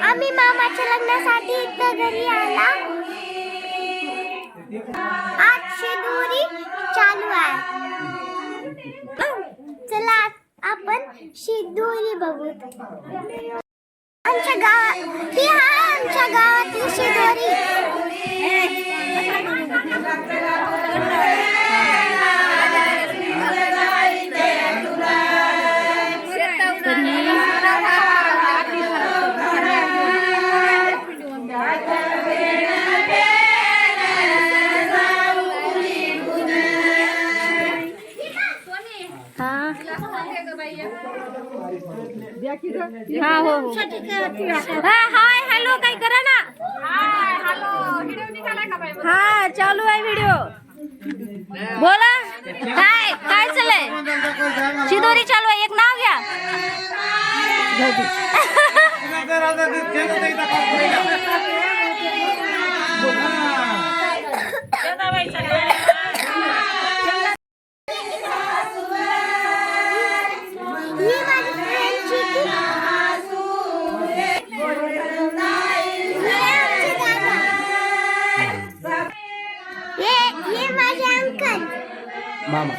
आम्ही मामाच्या लग्नासाठी इथं घरी आला. आज शिदोरी चालू आहे. चला आपण शिदोरी बघू. आमच्या गावातली शिदोरी. हाय हॅलो काय करा ना. हा चालू आहे व्हिडिओ. बोला काय काय चाललंय. शिदोरी चालू आहे. एक नाव घ्या. मामा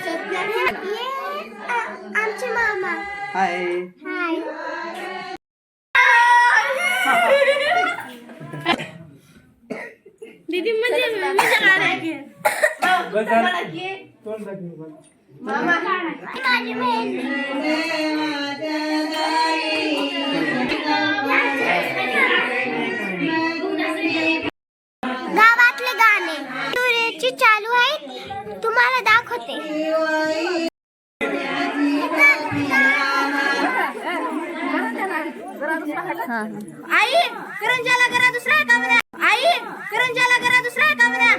आमचे मामा. हाय हाय. दीदी म्हणजे मामा माझी बहीण. गावातले गाणे शिदोरीची चालू आहे. तुम्हाला दाखवते. आई करंजाला करा दुसरा का म्हणा. आई करंजाला करा दुसरा का म्हणा.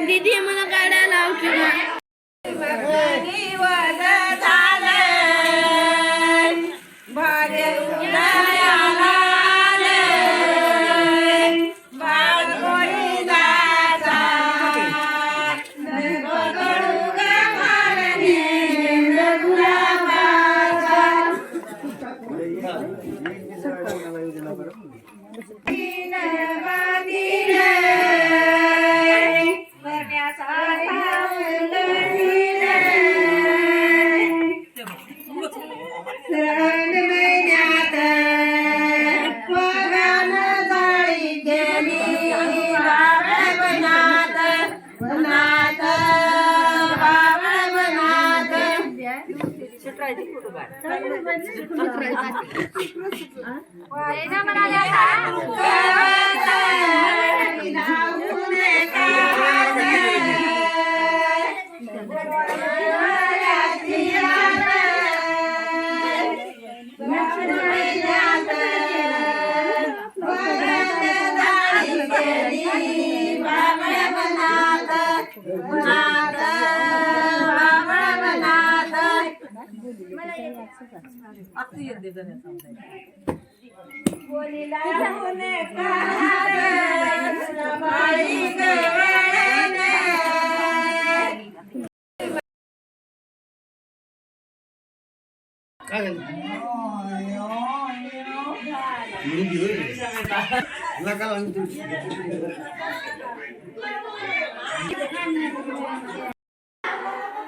दीदी मला गाड्या लाव किंवा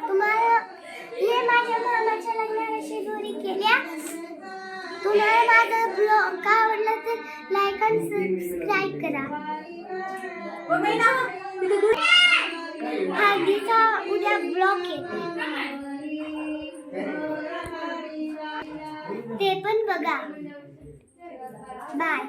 तुम्हाला हे माझ्या मामाच्या लग्नाला शिदोरी केल्या. तुम्हाला माझा ब्लॉग आवडला तर लाईक आणि सबस्क्राईब करा. हळदीचा उद्या ब्लॉग येते ते पण बघा. बाय.